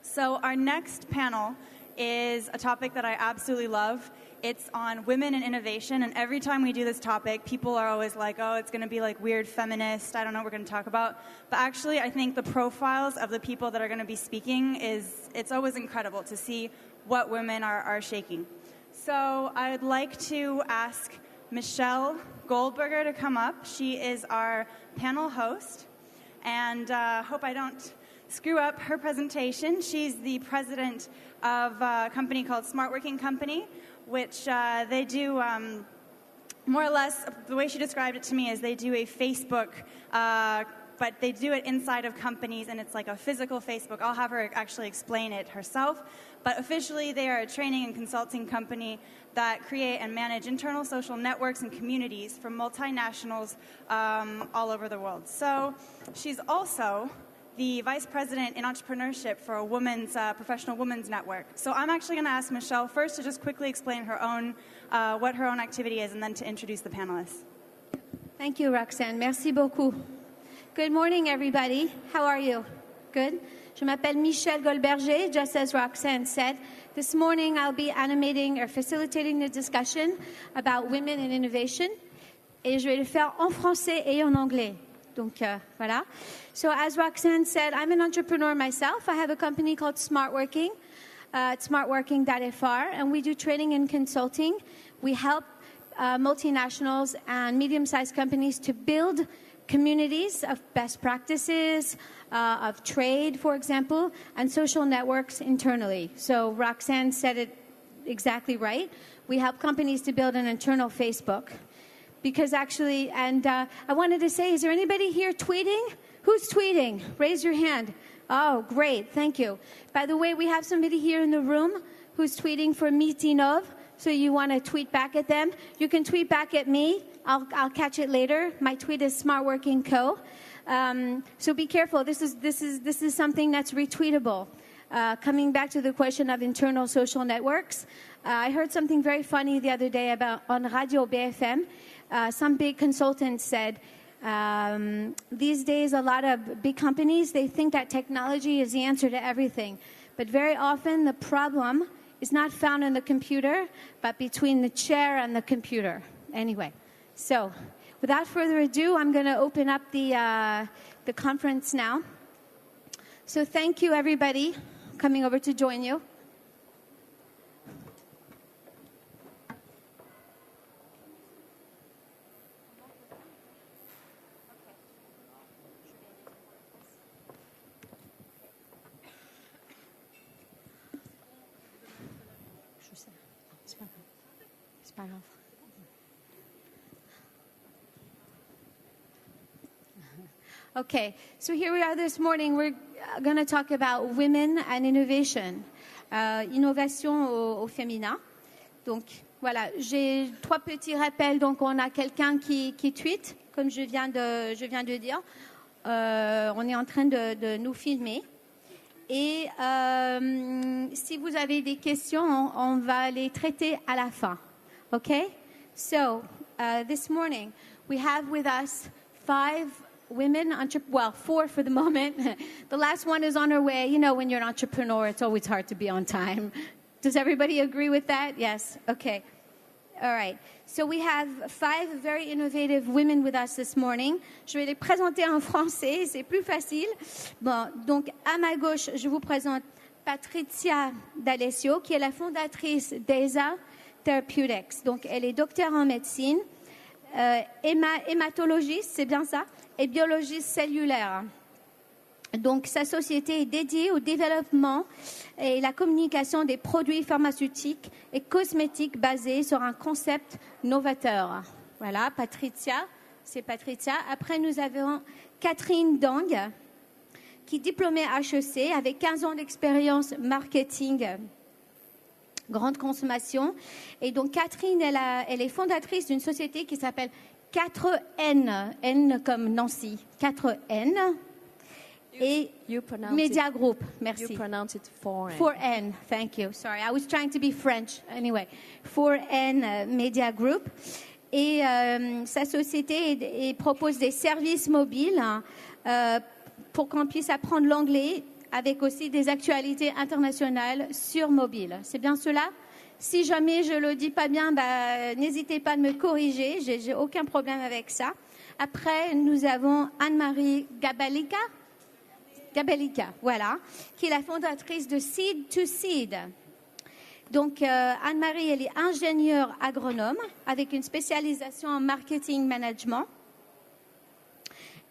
So our next panel is a topic that I absolutely love. It's on women and innovation, and every time we do this topic, people are always like, oh, it's going to be like weird feminist, I don't know what we're going to talk about. But actually, I think the profiles of the people that are going to be speaking it's always incredible to see what women are shaking. So I'd like to ask Michelle Goldberger to come up. She is our panel host, and hope I don't screw up her presentation. She's the president of a company called Smart Working Company, which they do more or less, the way she described it to me is they do a Facebook, but they do it inside of companies, and it's like a physical Facebook. I'll have her actually explain it herself. But officially, they are a training and consulting company that create and manage internal social networks and communities for multinationals all over the world. So she's also the vice president in entrepreneurship for a women's professional women's network. So I'm actually going to ask Michelle first to just quickly explain her own what her own activity is, and then to introduce the panelists. Thank you, Roxanne. Merci beaucoup. Good morning, everybody. How are you? Good. Je m'appelle Michelle Goldberger, just as Roxanne said. This morning, I'll be animating or facilitating the discussion about women in innovation, et je vais le faire en français et en anglais. Donc, voilà. So as Roxanne said, I'm an entrepreneur myself. I have a company called Smart Working. It's smartworking.fr, and we do training and consulting. We help multinationals and medium-sized companies to build communities of best practices, of trade, for example, and social networks internally. So Roxanne said it exactly right. We help companies to build an internal Facebook. Because actually, and I wanted to say, is there anybody here tweeting? Who's tweeting? Raise your hand. Oh, great. Thank you. By the way, we have somebody here in the room who's tweeting for Mitinov. So you want to tweet back at them? You can tweet back at me. I'll catch it later. My tweet is Smart Working Co. So be careful. This is something that's retweetable. Coming back to the question of internal social networks, I heard something very funny the other day about on Radio BFM. Some big consultants said, these days a lot of big companies, they think that technology is the answer to everything. But very often the problem is not found in the computer, but between the chair and the computer. Anyway, so without further ado, I'm going to open up the conference now. So thank you, everybody, coming over to join you. Okay, so here we are this morning. We're going to talk about women and innovation. Innovation au féminin. Donc, voilà, j'ai 3 petits rappels. Donc, on a quelqu'un qui tweet, comme je viens de dire. On est en train de nous filmer. Et si vous avez des questions, on va les traiter à la fin. Okay? So, this morning, we have with us 5 women, 4 for the moment. The last one is on her way. You know, when you're an entrepreneur, it's always hard to be on time. Does everybody agree with that? Yes? Okay. All right. So we have 5 very innovative women with us this morning. Je vais les présenter en français, c'est plus facile. Bon, donc à ma gauche, je vous présente Patrizia D'Alessio, qui est la fondatrice d'ESA Therapeutics. Donc elle est docteur en médecine, hématologiste, c'est bien ça, et biologiste cellulaire. Donc, sa société est dédiée au développement et la communication des produits pharmaceutiques et cosmétiques basés sur un concept novateur. Voilà, Patrizia, c'est Patrizia. Après, nous avons Catherine Dang, qui est diplômée HEC avec 15 ans d'expérience marketing, grande consommation. Et donc, Catherine, elle est fondatrice d'une société qui s'appelle 4N, N comme Nancy, 4N. Et Media Group, merci. You pronounce it 4N. 4N, thank you. Sorry, I was trying to be French. Anyway, 4N Media Group. Et sa société propose des services mobiles pour qu'on puisse apprendre l'anglais avec aussi des actualités internationales sur mobile. C'est bien cela? Si jamais je le dis pas bien, n'hésitez pas à me corriger. J'ai aucun problème avec ça. Après, nous avons Anne-Marie Gabellica, voilà, qui est la fondatrice de Seed to Seed. Donc, Anne-Marie, elle est ingénieure agronome avec une spécialisation en marketing management.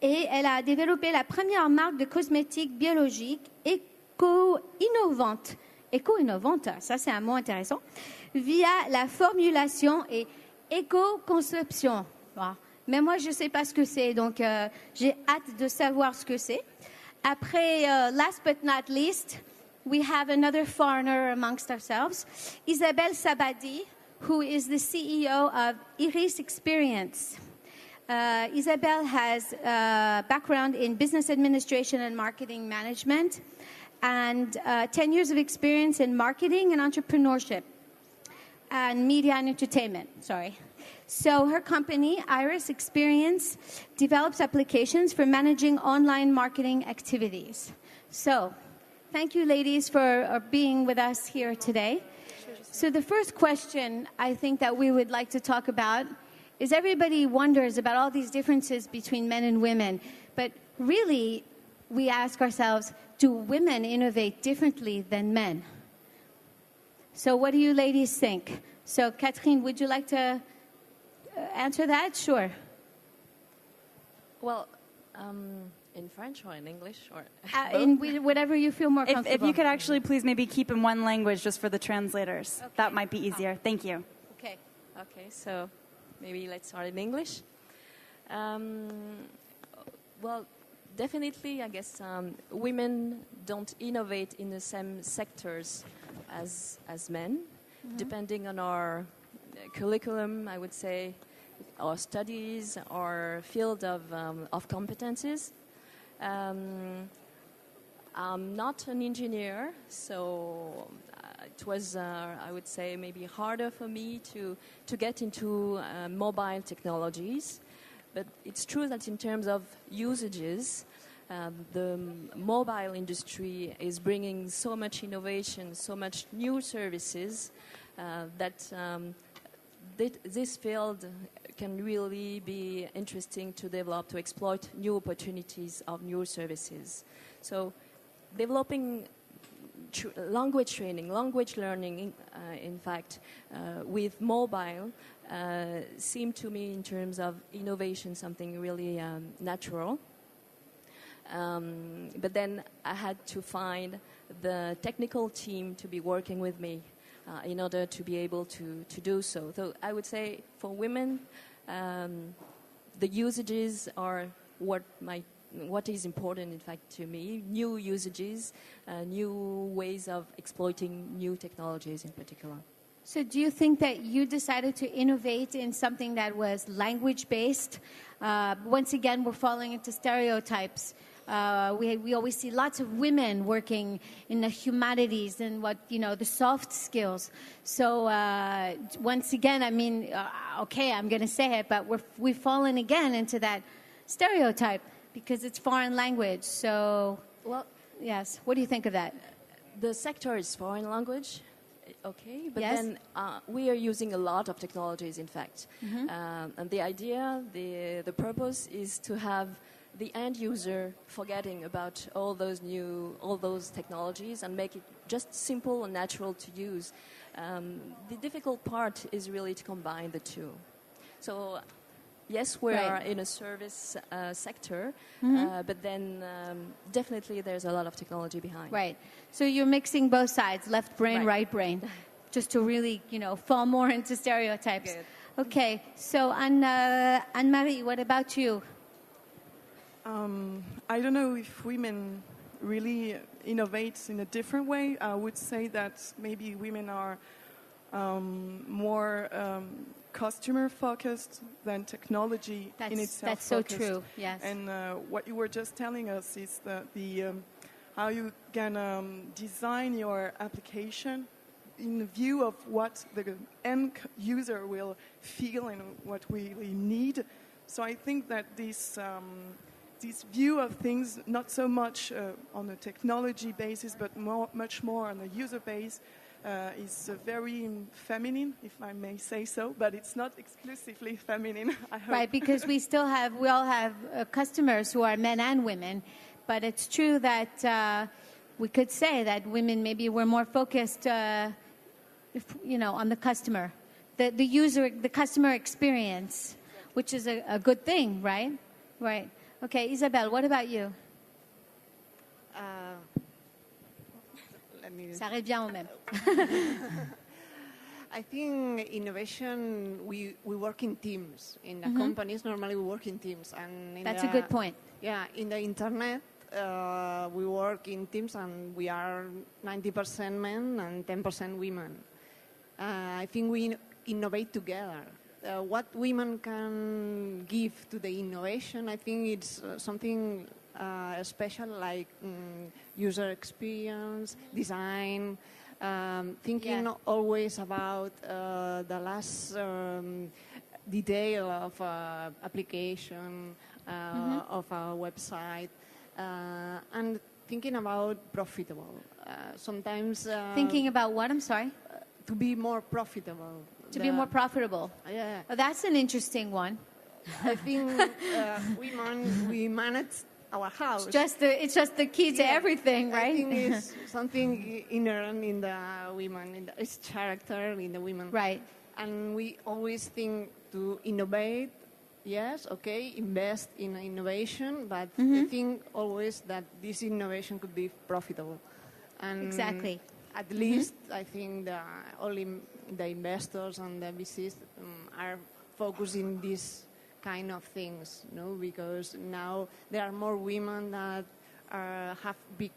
Et elle a développé la première marque de cosmétiques biologiques éco-innovante, ça c'est un mot intéressant, via la formulation et éco-conception. Voilà. Mais moi, je ne sais pas ce que c'est, donc j'ai hâte de savoir ce que c'est. Après, last but not least, we have another foreigner amongst ourselves, Isabelle Sabadi, who is the CEO of Iris Experience. Isabelle has a background in business administration and marketing management and 10 years of experience in marketing and entrepreneurship and media and entertainment, So her company, Iris Experience, develops applications for managing online marketing activities. So thank you, ladies, for being with us here today. So the first question I think that we would like to talk about is everybody wonders about all these differences between men and women. But really, we ask ourselves, do women innovate differently than men? So what do you ladies think? So Catherine, would you like to answer that? Sure. Well, in French or in English? Or in whatever you feel more comfortable. If you could actually please maybe keep in one language just for the translators. Okay. That might be easier. Thank you. Okay. Okay, so maybe let's start in English. Well, definitely, I guess women don't innovate in the same sectors as men. Mm-hmm. Depending on our curriculum, I would say, our studies, our field of competencies. I'm not an engineer, so it was, I would say, maybe harder for me to get into mobile technologies. But it's true that in terms of usages, the mobile industry is bringing so much innovation, so much new services that this field can really be interesting to develop, to exploit new opportunities of new services. So developing language training, language learning, in fact, with mobile seemed to me in terms of innovation something really natural. But then I had to find the technical team to be working with me in order to be able to do so. So I would say for women, the usages are what is important, in fact, to me. New usages, new ways of exploiting new technologies in particular. So do you think that you decided to innovate in something that was language-based? Once again, we're falling into stereotypes. We always see lots of women working in the humanities and the soft skills. So once again, I mean, okay, I'm going to say it, but we've fallen again into that stereotype because it's foreign language. So, well, yes, what do you think of that? The sector is foreign language. Okay, but yes. Then we are using a lot of technologies, in fact. Mm-hmm. And the idea, the purpose is to have the end user forgetting about all those technologies and make it just simple and natural to use. The difficult part is really to combine the two. So, yes, we are in a service sector, mm-hmm. But then definitely there's a lot of technology behind. Right. So you're mixing both sides, left brain, right brain, just to really, fall more into stereotypes. Good. Okay. So Anne-Marie, what about you? I don't know if women really innovate in a different way. I would say that maybe women are more customer-focused than technology in itself. That's so true, yes. And what you were just telling us is that how you can design your application in view of what the end user will feel and what we really need. So I think that this this view of things, not so much on a technology basis, but much more on a user base, is very feminine, if I may say so. But it's not exclusively feminine, I hope. Right, because we all have customers who are men and women. But it's true that we could say that women maybe were more focused, on the customer, the user, the customer experience, which is a good thing, right? Right. Okay, Isabelle, what about you? Ça arrive bien au même. I think innovation, we work in teams. In the companies, normally we work in teams. And That's a good point. Yeah, in the internet, we work in teams and we are 90% men and 10% women. I think we innovate together. What women can give to the innovation, I think it's something special like user experience, design, thinking always about the last detail of application, of a website, and thinking about profitable. Sometimes... thinking about what, I'm sorry? To be more profitable. To be more profitable. Yeah. Oh, that's an interesting one. I think we manage our house. It's just the key to everything, right? I think it's something inherent in the women. It's character in the women. Right. And we always think to innovate. Yes, okay, invest in innovation, but I think always that this innovation could be profitable. And exactly. At least I think only the investors and the VCs are focusing these kind of things, because now there are more women that have big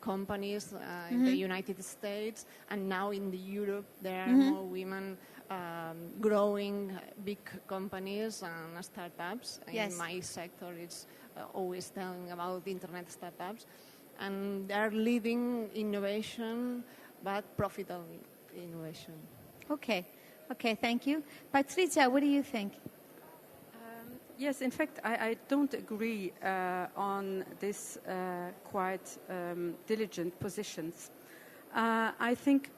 companies in the United States, and now in Europe there are more women growing big companies and startups. Yes. In my sector, it's always telling about internet startups. And they're leading innovation, but profitable innovation. Okay, thank you. Patricia, what do you think? Yes, in fact, I don't agree on this quite diligent positions. I think,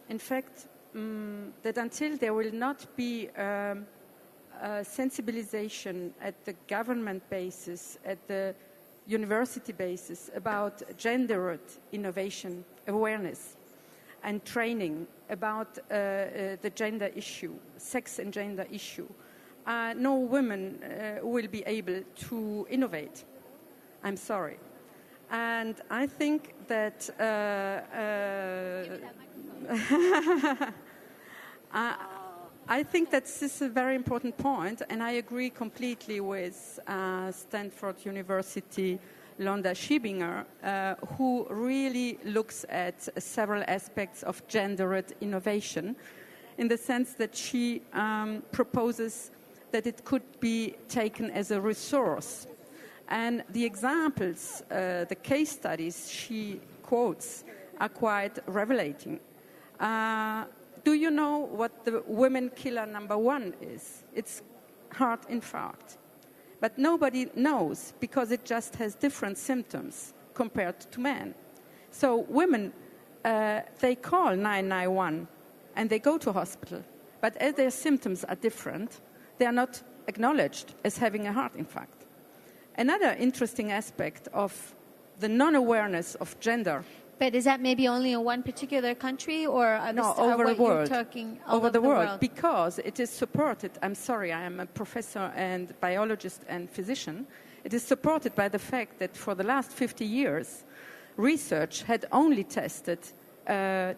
in fact, that until there will not be sensibilization at the government basis, at the university basis about gendered innovation, awareness and training about the gender issue, sex and gender issue, no women will be able to innovate. I'm sorry. And I think that I think that this is a very important point, and I agree completely with Stanford University Londa Schiebinger, who really looks at several aspects of gendered innovation, in the sense that she proposes that it could be taken as a resource. And the examples, the case studies she quotes are quite revelating. Do you know what the women killer number one is? It's heart infarct. But nobody knows because it just has different symptoms compared to men. So women, they call 991 and they go to hospital. But as their symptoms are different, they are not acknowledged as having a heart infarct. Another interesting aspect of the non-awareness of gender. But is that maybe only in one particular country, or no, over the world? Over the world, because it is supported. I'm sorry, I am a professor and biologist and physician. It is supported by the fact that for the last 50 years, research had only tested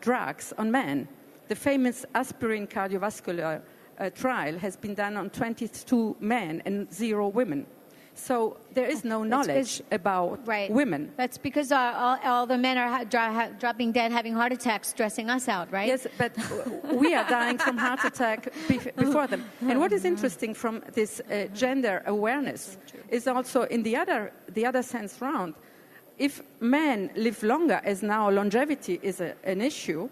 drugs on men. The famous aspirin cardiovascular trial has been done on 22 men and 0 women. So there is no knowledge about women. That's because all the men are dropping dead, having heart attacks, stressing us out, right? Yes, but we are dying from heart attack before them. And what is interesting from this gender awareness is also in the other sense round. If men live longer, as now longevity is an issue,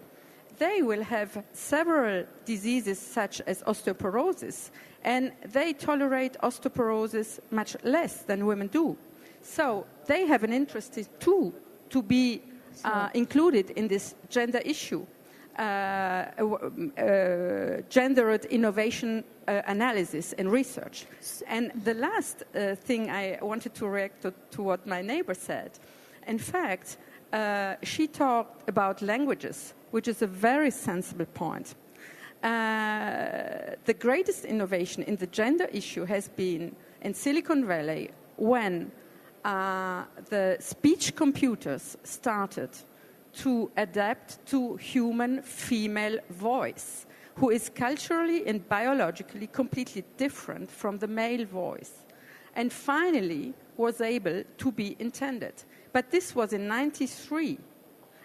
they will have several diseases such as osteoporosis, and they tolerate osteoporosis much less than women do. So they have an interest too to be included in this gender issue, gendered innovation analysis and research. And the last thing I wanted to react to what my neighbor said. In fact, she talked about languages, which is a very sensible point. The greatest innovation in the gender issue has been in Silicon Valley when the speech computers started to adapt to human female voice, who is culturally and biologically completely different from the male voice, and finally was able to be intended. But this was in 93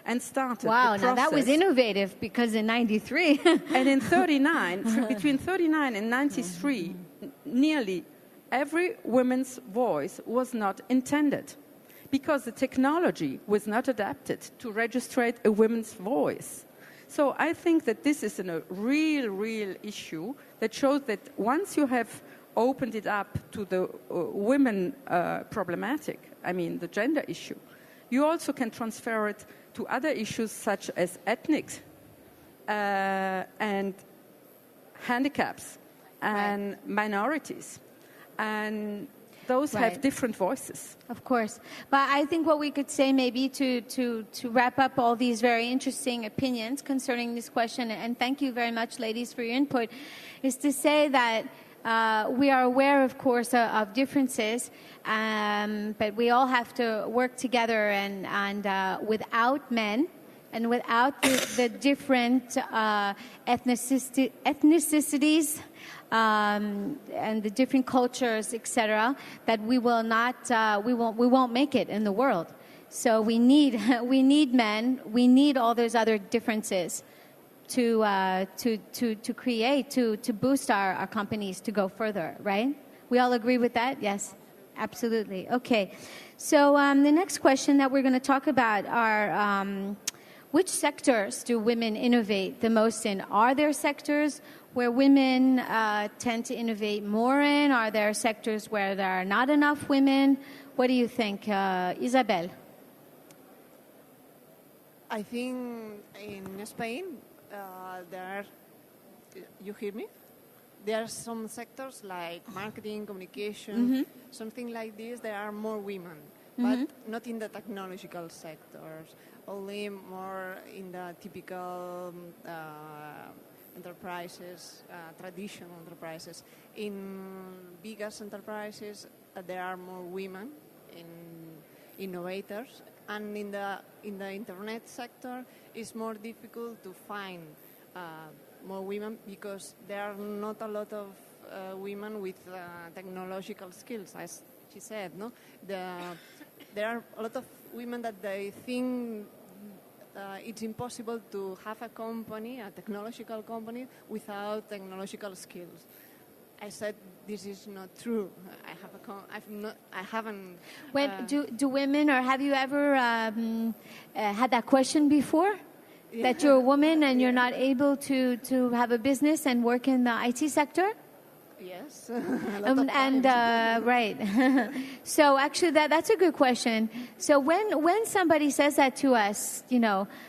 and started Wow, the now that was process. innovative because in 93. And in 39, between 39 and 93, nearly every woman's voice was not intended because the technology was not adapted to register a woman's voice. So I think that this is a real issue that shows that once you have opened it up to the women problematic, I mean the gender issue, you also can transfer it to other issues such as ethnic and handicaps and minorities. And those have different voices. Of course. But I think what we could say maybe to wrap up all these very interesting opinions concerning this question, and thank you very much, ladies, for your input, is to say that we are aware, of course, of differences, but we all have to work together, and without men and without the different ethnicities and the different cultures, etc., that we will not, we won't make it in the world. So we need men, we need all those other differences to create, to boost our companies to go further, right? We all agree with that? Yes, absolutely. Okay, so the next question that we're going to talk about are which sectors do women innovate the most in? Are there sectors where women tend to innovate more in? Are there sectors where there are not enough women? What do you think, Isabel? I think in Spain, there are, you hear me? There are some sectors like marketing, communication, something like this, there are more women, but not in the technological sectors, only more in the typical enterprises, traditional enterprises. In biggest enterprises, there are more women in innovators, and in the internet sector, it's more difficult to find more women because there are not a lot of women with technological skills, as she said. No, there are a lot of women that they think it's impossible to have a company, a technological company, without technological skills. I said this is not true. I haven't. Do women, or have you ever had that question before? Yeah. That you're a woman and you're not able to have a business and work in the IT sector? Yes. Right. So actually, that's a good question. So when somebody says that to us,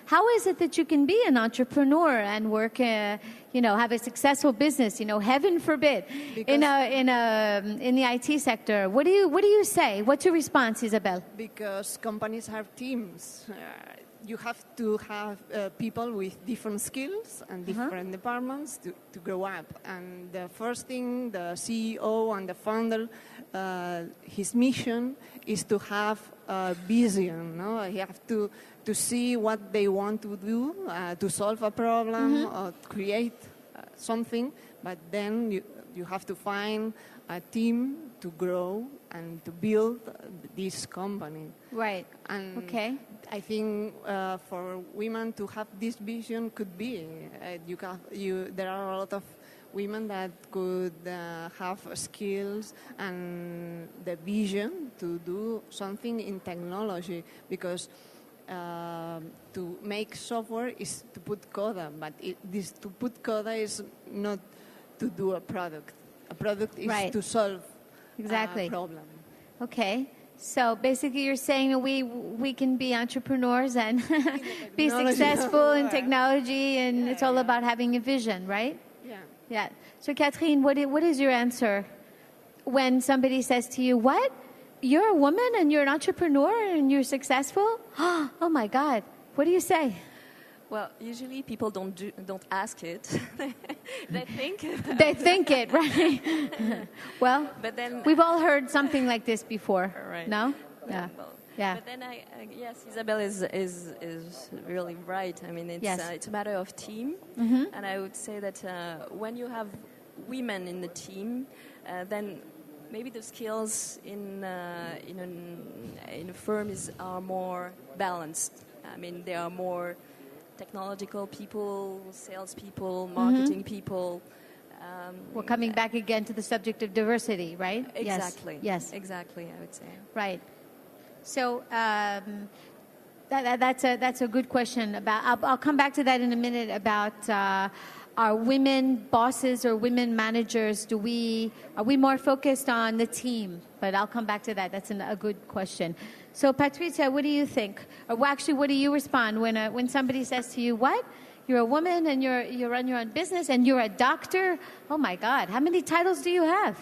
how is it that you can be an entrepreneur and work, have a successful business? Heaven forbid, in the IT sector. What do you say? What's your response, Isabel? Because companies have teams. You have to have people with different skills and different departments to grow up. And the first thing, the CEO and the founder, his mission is to have a vision. No? You have to see what they want to do, to solve a problem or create something. But then you have to find a team to grow and to build this company. Right. And okay. I think for women to have this vision could be there are a lot of women that could have skills and the vision to do something in technology, because to make software is to put code, but to put code is not to do a product. A product is to solve a problem. Okay. So basically, you're saying that we can be entrepreneurs and be successful in technology, and it's all about having a vision, right? Yeah. Yeah. So Catherine, what is your answer when somebody says to you, "What? You're a woman and you're an entrepreneur and you're successful?" Oh my God! What do you say? Well, usually people don't ask it. They think. They think it, right? Well, But then we've all heard something like this before. Right. No? Yeah. Well, Yeah. But then yes, Isabelle is really right. I mean, it's a matter of team, and I would say that when you have women in the team, then maybe the skills in a firm are more balanced. I mean, there are more technological people, salespeople, marketing people. We're coming back again to the subject of diversity, right? Exactly. Yes. Exactly, I would say. Right. So that's a good question. I'll come back to that in a minute about are women bosses or women managers? Are we more focused on the team? But I'll come back to that. That's a good question. So Patricia, what do you think? Or actually, what do you respond when somebody says to you, "What? You're a woman and you run your own business and you're a doctor? Oh my God! How many titles do you have?"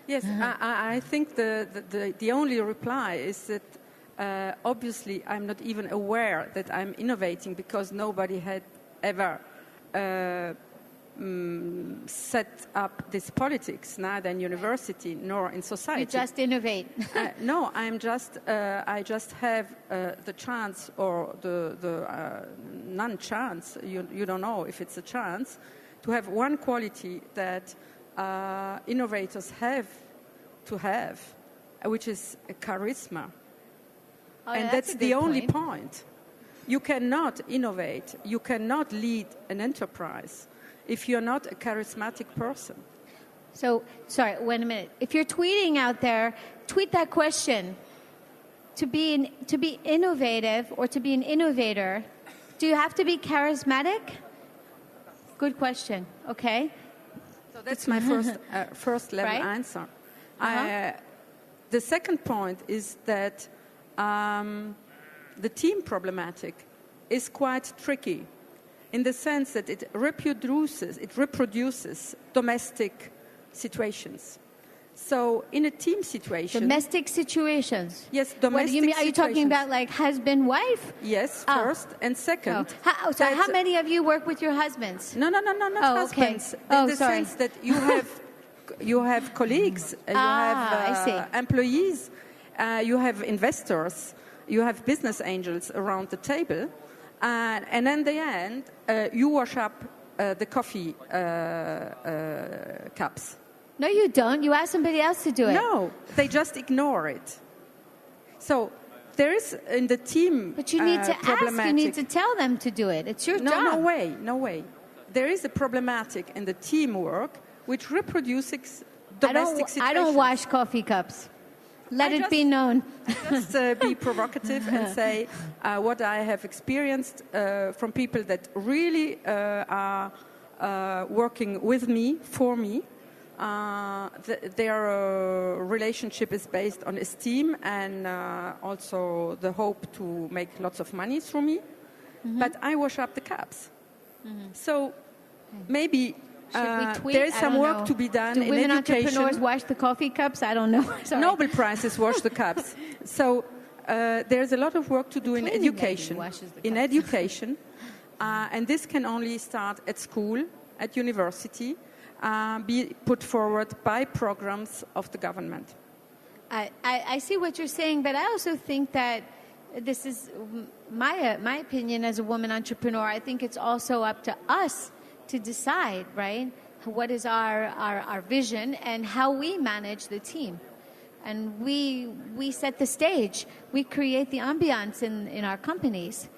Yes, I think the only reply is that obviously I'm not even aware that I'm innovating because nobody had ever set up this politics, neither in university nor in society. You just innovate. No, I just have the chance or the non-chance. You don't know if it's a chance to have one quality that innovators have to have, which is a charisma. Oh, and yeah, that's the only point. You cannot innovate, you cannot lead an enterprise if you're not a charismatic person. So, sorry, wait a minute. If you're tweeting out there, tweet that question. To be innovative or to be an innovator, do you have to be charismatic? Good question. Okay. So that's my first level Right? answer. Uh-huh. The second point is that the team problematic is quite tricky in the sense that it reproduces domestic situations. So in a team situation... Domestic situations? Yes, domestic What do you mean? Are you talking situations. about like husband-wife? Yes, Oh. first. And second... Oh. So how many of you work with your husbands? No, not okay. husbands. Oh, in the sorry. sense that you have colleagues, you I have see. employees, you have investors, you have business angels around the table, and in the end, you wash up the coffee cups. No, you don't. You ask somebody else to do it. No, they just ignore it. So there is in the team But you need to ask. You need to tell them to do it. It's your job. No way. There is a problematic in the teamwork which reproduces domestic situations. I don't wash coffee cups. Let it be known. Just be provocative and say what I have experienced from people that really are working with me, for me. Their relationship is based on esteem and also the hope to make lots of money through me. Mm-hmm. But I wash up the cups. Mm-hmm. So maybe there is some work to be done in women education. Entrepreneurs wash the coffee cups? I don't know. Sorry. Nobel Prizes wash the cups. So there's a lot of work to do in education. In education, and this can only start at school, at university, be put forward by programs of the government. I see what you're saying, but I also think that this is my opinion as a woman entrepreneur. I think it's also up to us to decide, right, what is our vision and how we manage the team. And we set the stage. We create the ambiance in our companies.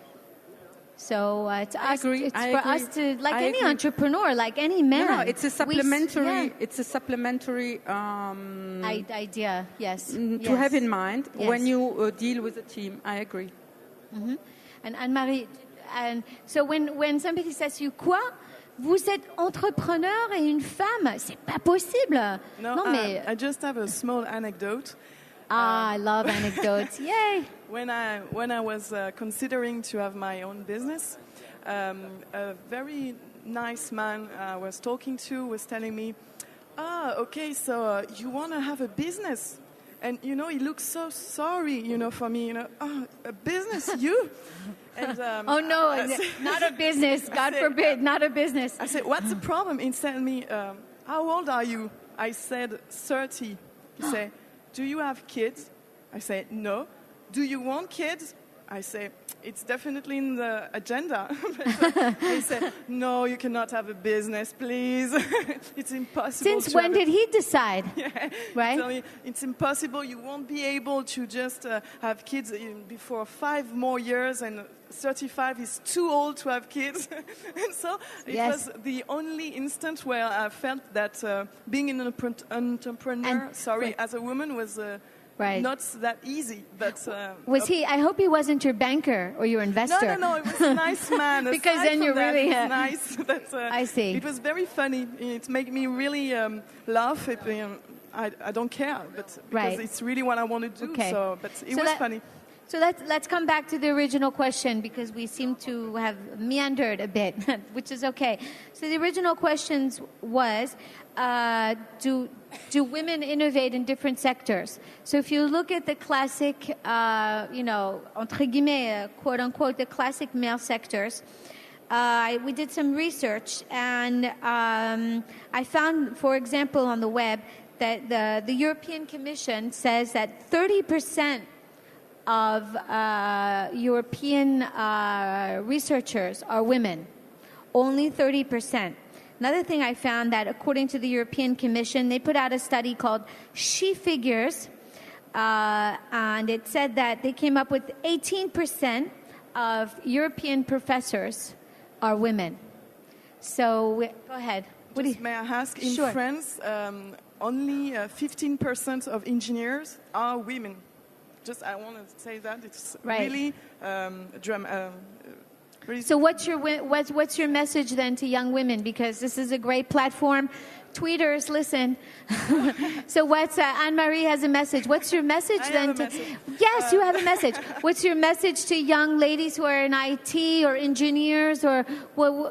So it's for us to, like any entrepreneur, like any man. No, it's a supplementary. It's a supplementary idea. Yes. To have in mind when you deal with a team. I agree. Mm-hmm. And Anne-Marie, and so when somebody says to you, quoi? Vous êtes entrepreneur et une femme? C'est pas possible. No, mais I just have a small anecdote. I love anecdotes. Yay! When I was considering to have my own business, a very nice man I was talking to was telling me, okay, so you want to have a business? And, he looks so sorry, for me, a business, you? And, Oh, no, not a business. God forbid, not a business. I said, what's the problem? He said to me, how old are you? I said, 30. He said, do you have kids? I said, no. Do you want kids? I say, it's definitely in the agenda. He said, no, you cannot have a business, please. It's impossible. Since when did he decide? Yeah, right? Tell me, it's impossible. You won't be able to just have kids before 5 more years, and 35 is too old to have kids. And so it was the only instant where I felt that being an entrepreneur, as a woman was... not that easy, but... was he? I hope he wasn't your banker or your investor. No, it was a nice man. Because then you're really... nice. But, I see. It was very funny. It made me really laugh. I don't care, but because it's really what I want to do. Okay. But it was funny. So let's come back to the original question, because we seem to have meandered a bit, which is okay. So the original question was, do women innovate in different sectors? So if you look at the classic, entre guillemets, quote unquote, the classic male sectors, we did some research, and I found, for example, on the web, that the European Commission says that 30% of European researchers are women. Only 30%. Another thing I found, that according to the European Commission, they put out a study called She Figures, and it said that they came up with 18% of European professors are women. So, go ahead. May I ask, in France, only 15% of engineers are women. I want to say that it's really So what's your message then to young women? Because this is a great platform. Tweeters, listen. So Anne-Marie has a message. What's your message then? Yes, you have a message. What's your message to young ladies who are in IT or engineers, or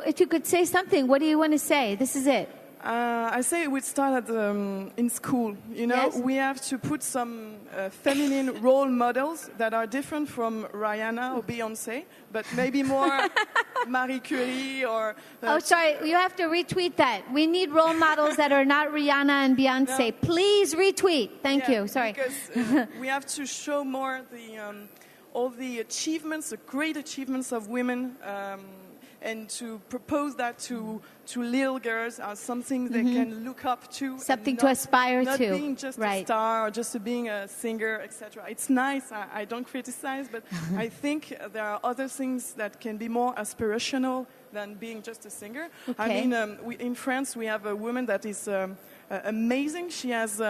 if you could say something, what do you want to say? This is it. I say we start in school. We have to put some feminine role models that are different from Rihanna or Beyonce, but maybe more Marie Curie or... sorry, you have to retweet that. We need role models that are not Rihanna and Beyonce. No. Please retweet. Thank you. Sorry. Because we have to show more all the achievements, the great achievements of women, and to propose that to little girls as something they can look up to. Something to aspire to. Not being just a star or just being a singer, etc. It's nice. I don't criticize, but I think there are other things that can be more aspirational than being just a singer. Okay. I mean, in France, we have a woman that is amazing. She has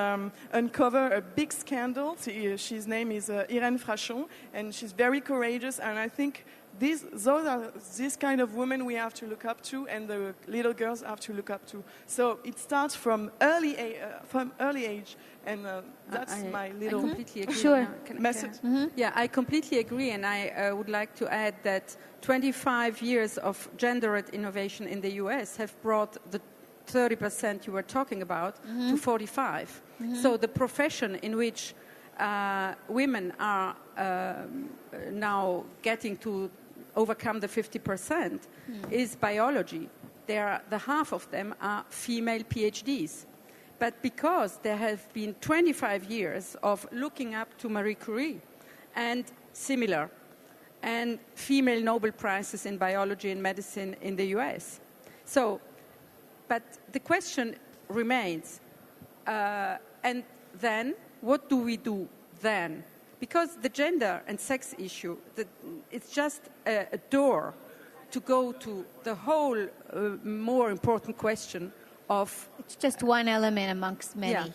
uncovered a big scandal. She's name is Irène Frachon, and she's very courageous, and I think those are this kind of women we have to look up to, and the little girls have to look up to. So it starts from early age, and that's my little message. Yeah, I completely agree, and I would like to add that 25 years of gendered innovation in the US have brought the 30% you were talking about to 45. So the profession in which women are now getting to overcome the 50% is biology. The half of them are female PhDs. But because there have been 25 years of looking up to Marie Curie and similar, and female Nobel Prizes in biology and medicine in the US. But the question remains, and then what do we do then? Because the gender and sex issue, it's just a door to go to the whole more important question of... It's just one element amongst many.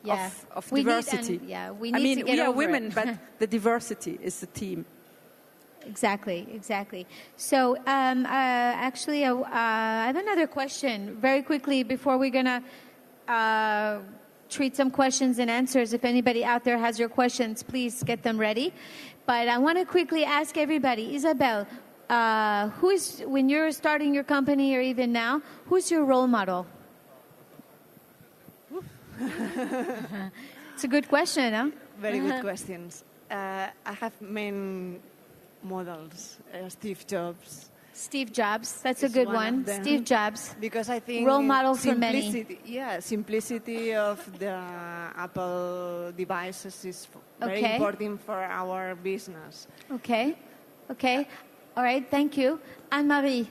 Of diversity. We need to get we are over women, it. but the diversity is the team. Exactly. So actually, I have another question very quickly before we're going to treat some questions and answers. If anybody out there has your questions, please get them ready. But I want to quickly ask everybody, Isabel, when you're starting your company or even now, who's your role model? It's a good question, huh? Very good questions. I have main models, Steve Jobs. Steve Jobs, that's a good one. Steve Jobs. Because I think role model for many. Yeah, simplicity of the Apple devices is very important for our business. Okay. All right, thank you. Anne-Marie,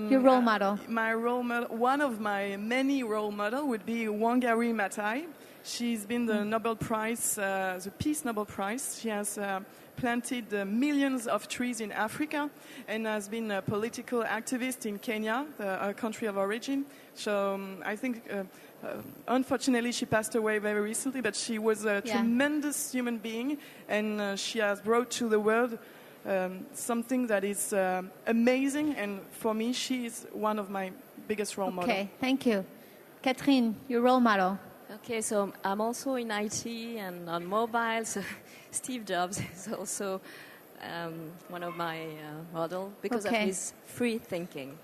your role model. My role model, one of my many role models would be Wangari Maathai. She's been the Nobel Prize, the Peace Nobel Prize. She has planted millions of trees in Africa and has been a political activist in Kenya, her country of origin. So I think, unfortunately, she passed away very recently, but she was a tremendous human being, and she has brought to the world something that is amazing, and for me, she is one of my biggest role models. Okay, thank you. Catherine, your role model. Okay, so I'm also in IT and on mobile, so Steve Jobs is also one of my models because of his free thinking,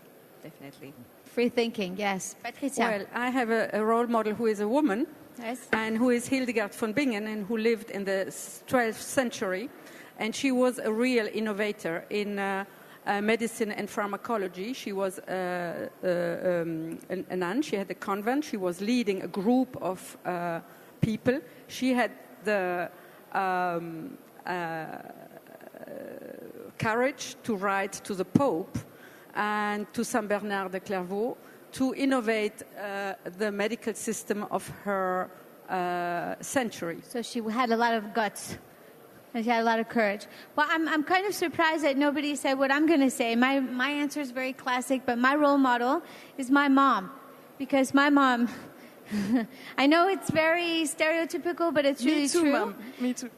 definitely. Free thinking, yes. Patricia. Well, I have a role model who is a woman, and who is Hildegard von Bingen, and who lived in the 12th century. And she was a real innovator in medicine and pharmacology. She was a nun. She had a convent. She was leading a group of people. She had the courage to write to the Pope and to Saint Bernard de Clairvaux to innovate the medical system of her century. So she had a lot of guts. And she had a lot of courage. Well, I'm kind of surprised that nobody said what I'm going to say. My answer is very classic, but my role model is my mom. Because my mom, I know it's very stereotypical, but it's really true. Mom. Me too.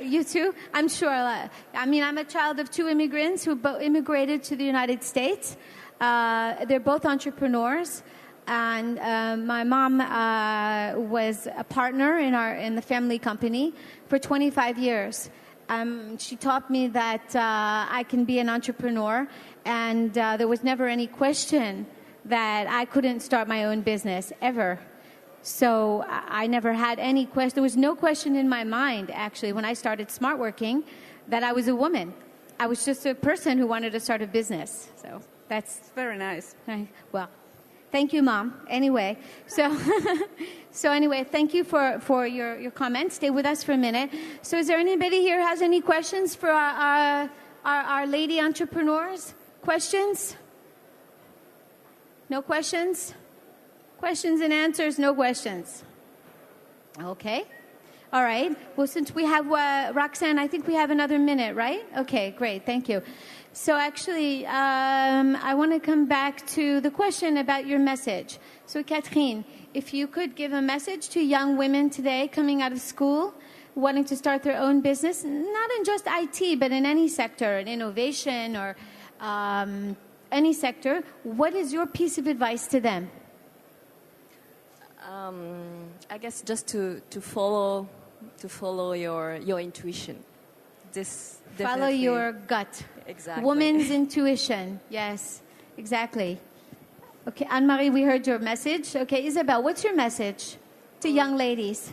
You too? I'm sure. I'm a child of two immigrants who immigrated to the United States. They're both entrepreneurs. And my mom was a partner in the family company for 25 years. She taught me that I can be an entrepreneur, and there was never any question that I couldn't start my own business, ever. So I never had any question. There was no question in my mind, actually, when I started Smart Working, that I was a woman. I was just a person who wanted to start a business. So that's very nice. Well, thank you, Mom. Anyway, so anyway, thank you for your comments. Stay with us for a minute. So is there anybody here who has any questions for our lady entrepreneurs? Questions? No questions? Questions and answers, no questions. Okay. All right. Well, since we have Roxanne, I think we have another minute, right? Okay, great. Thank you. So actually, I want to come back to the question about your message. So Catherine, if you could give a message to young women today coming out of school, wanting to start their own business, not in just IT, but in any sector, in innovation or any sector, what is your piece of advice to them? I guess just to follow your intuition. Follow your gut. Exactly. Woman's intuition. Yes, exactly. Okay, Anne-Marie, we heard your message. Okay, Isabel, what's your message to young ladies?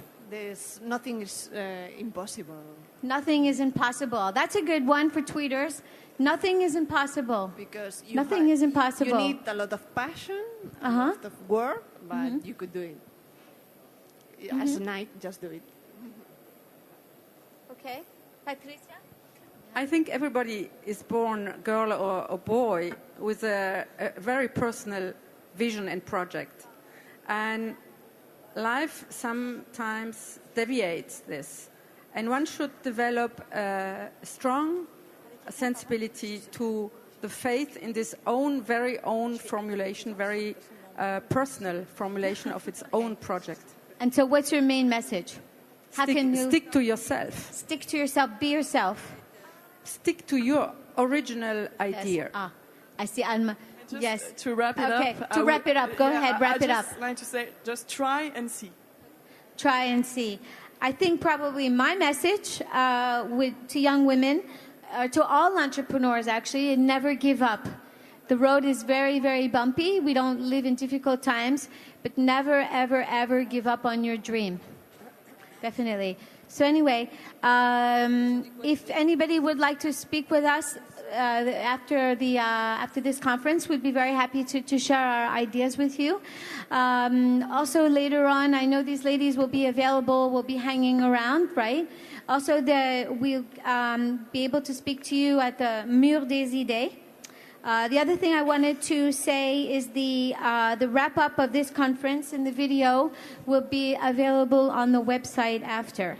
Nothing is impossible. Nothing is impossible. That's a good one for tweeters. Nothing is impossible. Because nothing is impossible. You need a lot of passion, a lot of work, but you could do it. As a night, just do it. Okay, Patricia? I think everybody is born, girl or boy, with a very personal vision and project. And life sometimes deviates this. And one should develop a strong sensibility to the faith in this very own formulation, very personal formulation of its own project. And so what's your main message? How can you stick to yourself. Stick to yourself. Be yourself. Stick to your original idea. Yes. I see. Yes. To wrap it up. Okay. To wrap it up. Go ahead. Wrap it up. I'd just like to say, just try and see. try and see. I think probably my message to young women, to all entrepreneurs actually, never give up. The road is very, very bumpy. We don't live in difficult times, but never, ever, ever give up on your dream. Definitely. So anyway, if anybody would like to speak with us after this conference, we'd be very happy to share our ideas with you. Also later on, I know these ladies will be available, will be hanging around, right? Also, we'll be able to speak to you at the Mur des Idées. The other thing I wanted to say is the wrap-up of this conference and the video will be available on the website after.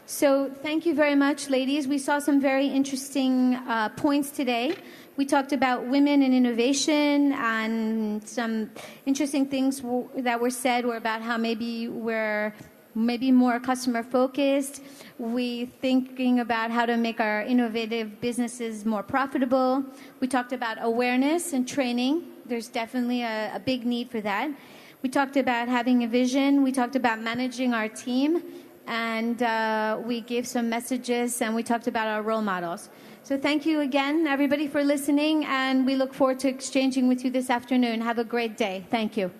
So thank you very much, ladies. We saw some very interesting points today. We talked about women in innovation, and some interesting things that were said were about how maybe we're more customer focused. We thinking about how to make our innovative businesses more profitable. We talked about awareness and training. There's definitely a big need for that. We talked about having a vision. We talked about managing our team. And we gave some messages, and we talked about our role models. So thank you again, everybody, for listening, and we look forward to exchanging with you this afternoon. Have a great day. Thank you.